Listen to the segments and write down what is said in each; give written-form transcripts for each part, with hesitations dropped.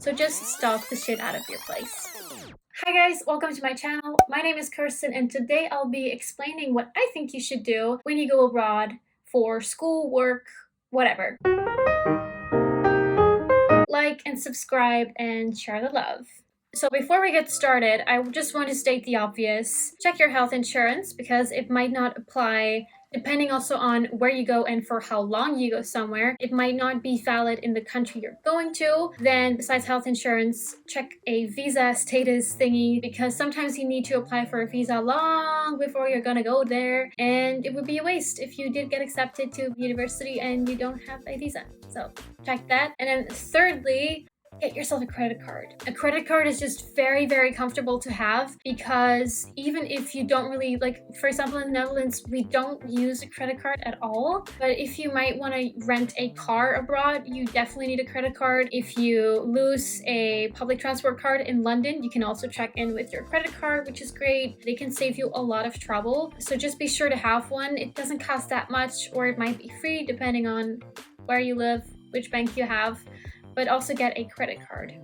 So just stalk the shit out of your place. Hi guys, welcome to my channel. My name is Kirsten and today I'll be explaining what I think you should do when you go abroad for school, work, whatever. Like and subscribe and share the love. So before we get started, I just want to state the obvious. Check your health insurance because it might not apply depending also on where you go and for how long you go somewhere. It might not be valid in the country you're going to. Then besides health insurance, check a visa status thingy because sometimes you need to apply for a visa long before you're gonna go there, and it would be a waste if you did get accepted to university and you don't have a visa. So check that. And then thirdly, get yourself a credit card. A credit card is just very, very comfortable to have because even if you don't really, like, for example, in the Netherlands, we don't use a credit card at all. But if you might want to rent a car abroad, you definitely need a credit card. If you lose a public transport card in London, you can also check in with your credit card, which is great. They can save you a lot of trouble. So just be sure to have one. It doesn't cost that much, or it might be free depending on where you live, which bank you have. But also get a credit card.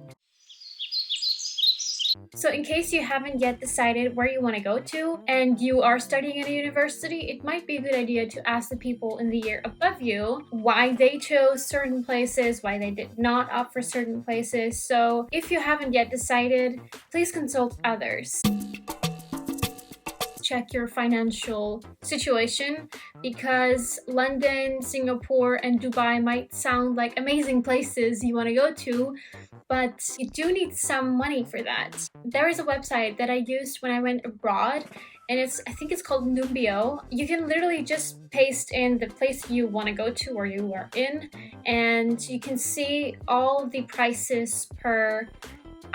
So in case you haven't yet decided where you want to go to and you are studying at a university, it might be a good idea to ask the people in the year above you why they chose certain places, why they did not opt for certain places. So if you haven't yet decided, please consult others. Check your financial situation because London, Singapore, and Dubai might sound like amazing places you want to go to, but you do need some money for that. There is a website that I used when I went abroad, and I think it's called Numbeo. You can literally just paste in the place you want to go to or you are in, and you can see all the prices per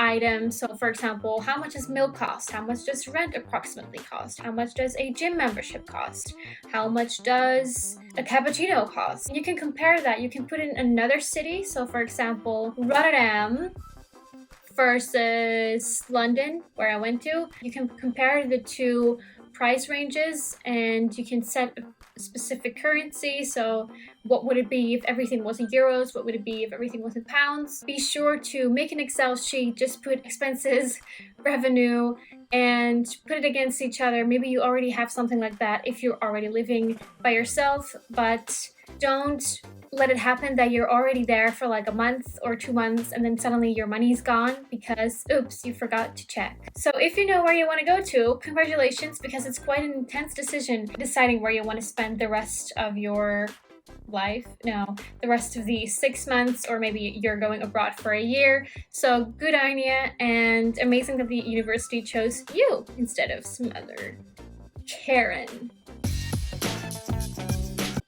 item. So for example, how much does milk cost? How much does rent approximately cost? How much does a gym membership cost? How much does a cappuccino cost? You can compare that. You can put in another city. So for example, Rotterdam versus London, where I went to. You can compare the two price ranges and you can set a specific currency. So what would it be if everything was in euros? What would it be if everything was in pounds? Be sure to make an Excel sheet, just put expenses, revenue, and put it against each other. Maybe you already have something like that if you're already living by yourself, but don't let it happen that you're already there for like a month or 2 months and then suddenly your money's gone because oops, you forgot to check. So if you know where you want to go to, congratulations, because it's quite an intense decision deciding where you want to spend the rest of your life. No, the rest of the 6 months, or maybe you're going abroad for a year. So good idea, and amazing that the university chose you instead of some other Karen.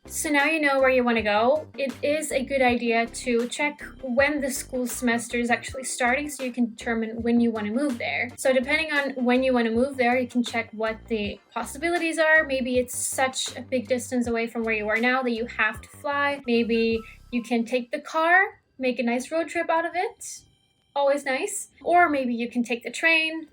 So now you know where you want to go. It is a good idea to check when the school semester is actually starting so you can determine when you want to move there. So depending on when you want to move there, you can check what the possibilities are. Maybe it's such a big distance away from where you are now that you have to fly. Maybe you can take the car, make a nice road trip out of it. Always nice. Or maybe you can take the train.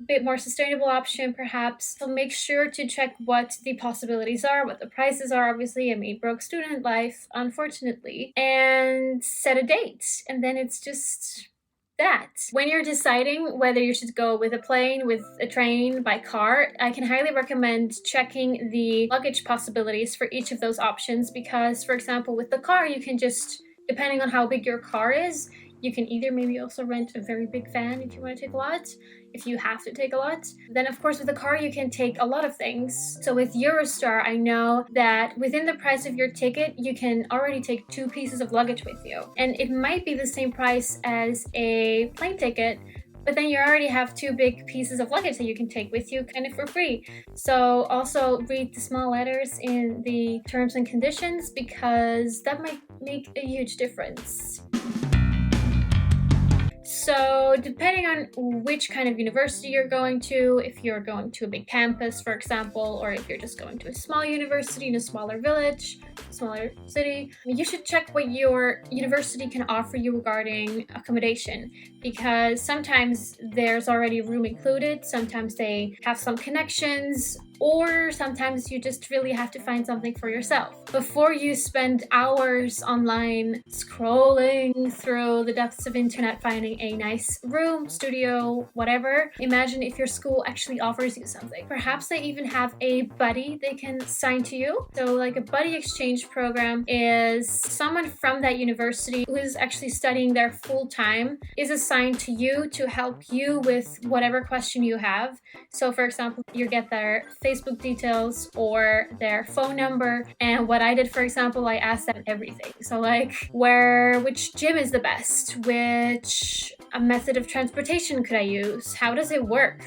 Bit more sustainable option perhaps. So make sure to check what the possibilities are, what the prices are. Obviously, I mean, broke student life, unfortunately, and set a date. And then it's just that. When you're deciding whether you should go with a plane, with a train, by car, I can highly recommend checking the luggage possibilities for each of those options because, for example, with the car, you can just, depending on how big your car is, you can either maybe also rent a very big van if you want to take a lot, if you have to take a lot. Then of course with the car you can take a lot of things. So with Eurostar, I know that within the price of your ticket, you can already take 2 pieces of luggage with you. And it might be the same price as a plane ticket, but then you already have 2 big pieces of luggage that you can take with you kind of for free. So also read the small letters in the terms and conditions because that might make a huge difference. So depending on which kind of university you're going to, if you're going to a big campus, for example, or if you're just going to a small university in a smaller village, smaller city, you should check what your university can offer you regarding accommodation, because sometimes there's already room included, sometimes they have some connections, or sometimes you just really have to find something for yourself. Before you spend hours online scrolling through the depths of internet finding a nice room, studio, whatever, imagine if your school actually offers you something. Perhaps they even have a buddy they can sign to you. So like a buddy exchange program is someone from that university who is actually studying there full time is assigned to you to help you with whatever question you have. So for example, you get their Facebook details or their phone number. And what I did, for example, I asked them everything. So like which gym is the best? Which method of transportation could I use? How does it work?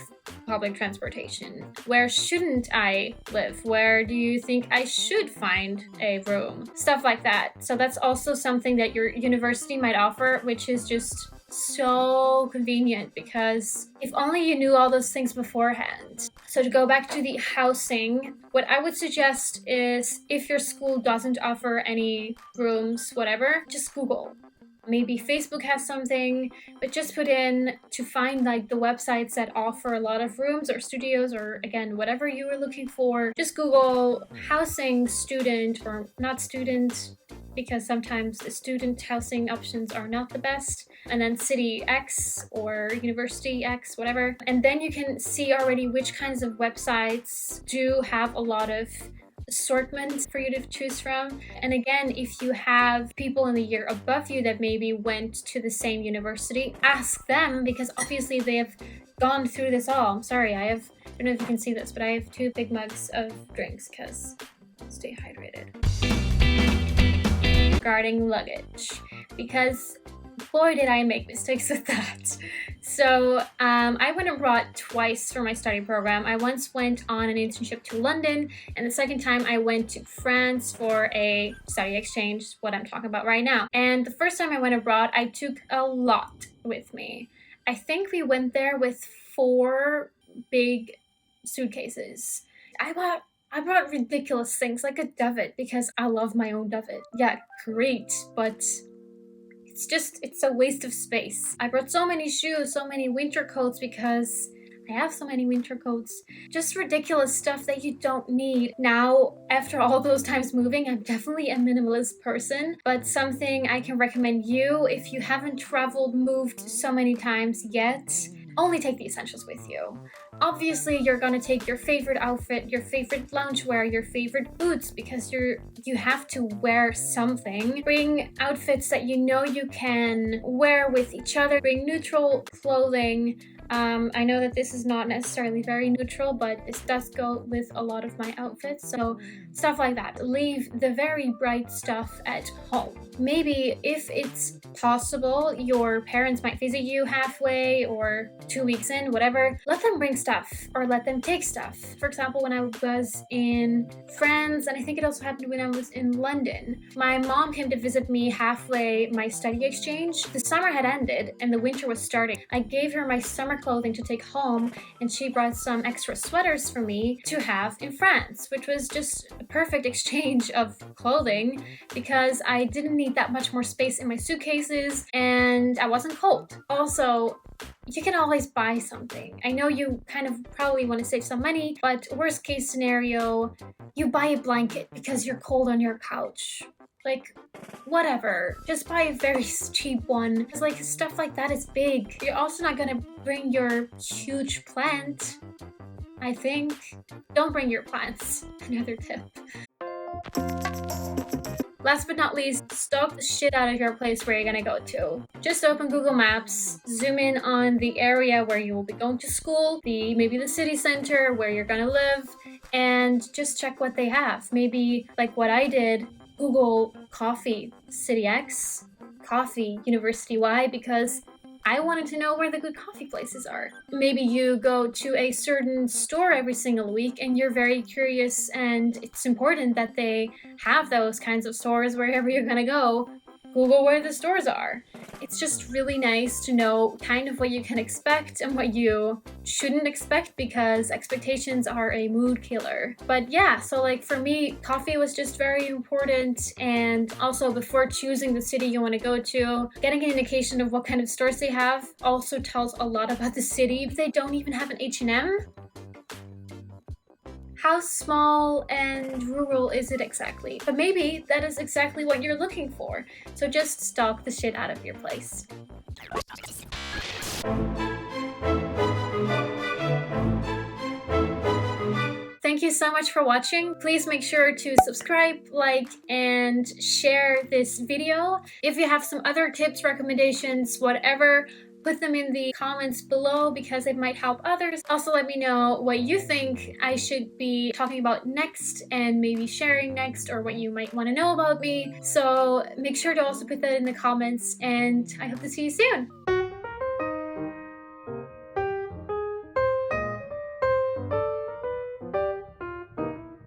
Public transportation. Where shouldn't I live? Where do you think I should find a room? Stuff like that. So that's also something that your university might offer, which is just so convenient because if only you knew all those things beforehand. So to go back to the housing, what I would suggest is if your school doesn't offer any rooms, whatever, just Google. Maybe Facebook has something, but just put in to find like the websites that offer a lot of rooms or studios or again, whatever you were looking for. Just Google housing student or not student because sometimes the student housing options are not the best. And then city X or university X, whatever. And then you can see already which kinds of websites do have a lot of assortment for you to choose from. And again, if you have people in the year above you that maybe went to the same university, ask them because obviously they have gone through this all. I'm sorry, I don't know if you can see this, but I have 2 big mugs of drinks because stay hydrated. Regarding luggage, because boy did I make mistakes with that. So I went abroad twice for my study program. I once went on an internship to London, and the second time I went to France for a study exchange, what I'm talking about right now. And the first time I went abroad, I took a lot with me. I think we went there with 4 big suitcases. I brought ridiculous things like a duvet because I love my own duvet. Yeah, great, but it's a waste of space. I brought so many shoes, so many winter coats because I have so many winter coats. Just ridiculous stuff that you don't need. Now, after all those times moving, I'm definitely a minimalist person, but something I can recommend you if you haven't moved so many times yet, only take the essentials with you. Obviously, you're gonna take your favorite outfit, your favorite loungewear, your favorite boots because you have to wear something. Bring outfits that you know you can wear with each other. Bring neutral clothing. I know that this is not necessarily very neutral, but this does go with a lot of my outfits, so stuff like that. Leave the very bright stuff at home. Maybe if it's possible, your parents might visit you halfway or 2 weeks in, whatever. Let them bring stuff or let them take stuff. For example, when I was in France, and I think it also happened when I was in London, my mom came to visit me halfway my study exchange. The summer had ended and the winter was starting. I gave her my summer clothing to take home, and she brought some extra sweaters for me to have in France, which was just a perfect exchange of clothing because I didn't need that much more space in my suitcases and I wasn't cold. Also, you can always buy something. I know you kind of probably want to save some money, but worst case scenario, you buy a blanket because you're cold on your couch. Like, whatever. Just buy a very cheap one. Because, like, stuff like that is big. You're also not gonna bring your huge plant, I think. Don't bring your plants. Another tip. Last but not least, stalk the shit out of your place where you're gonna go to. Just open Google Maps, zoom in on the area where you will be going to school, maybe the city center where you're gonna live, and just check what they have. Maybe, like what I did, Google coffee, City X, coffee, University Y, because I wanted to know where the good coffee places are. Maybe you go to a certain store every single week and you're very curious and it's important that they have those kinds of stores wherever you're gonna go. Google where the stores are. It's just really nice to know kind of what you can expect and what you shouldn't expect because expectations are a mood killer. But yeah, so like for me, coffee was just very important, and also before choosing the city you want to go to, getting an indication of what kind of stores they have also tells a lot about the city. If they don't even have an H&M, how small and rural is it exactly? But maybe that is exactly what you're looking for. So just stalk the shit out of your place. Thank you so much for watching. Please make sure to subscribe, like, and share this video. If you have some other tips, recommendations, whatever, put them in the comments below because it might help others. Also, let me know what you think I should be talking about next and maybe sharing next, or what you might want to know about me. So make sure to also put that in the comments, and I hope to see you soon.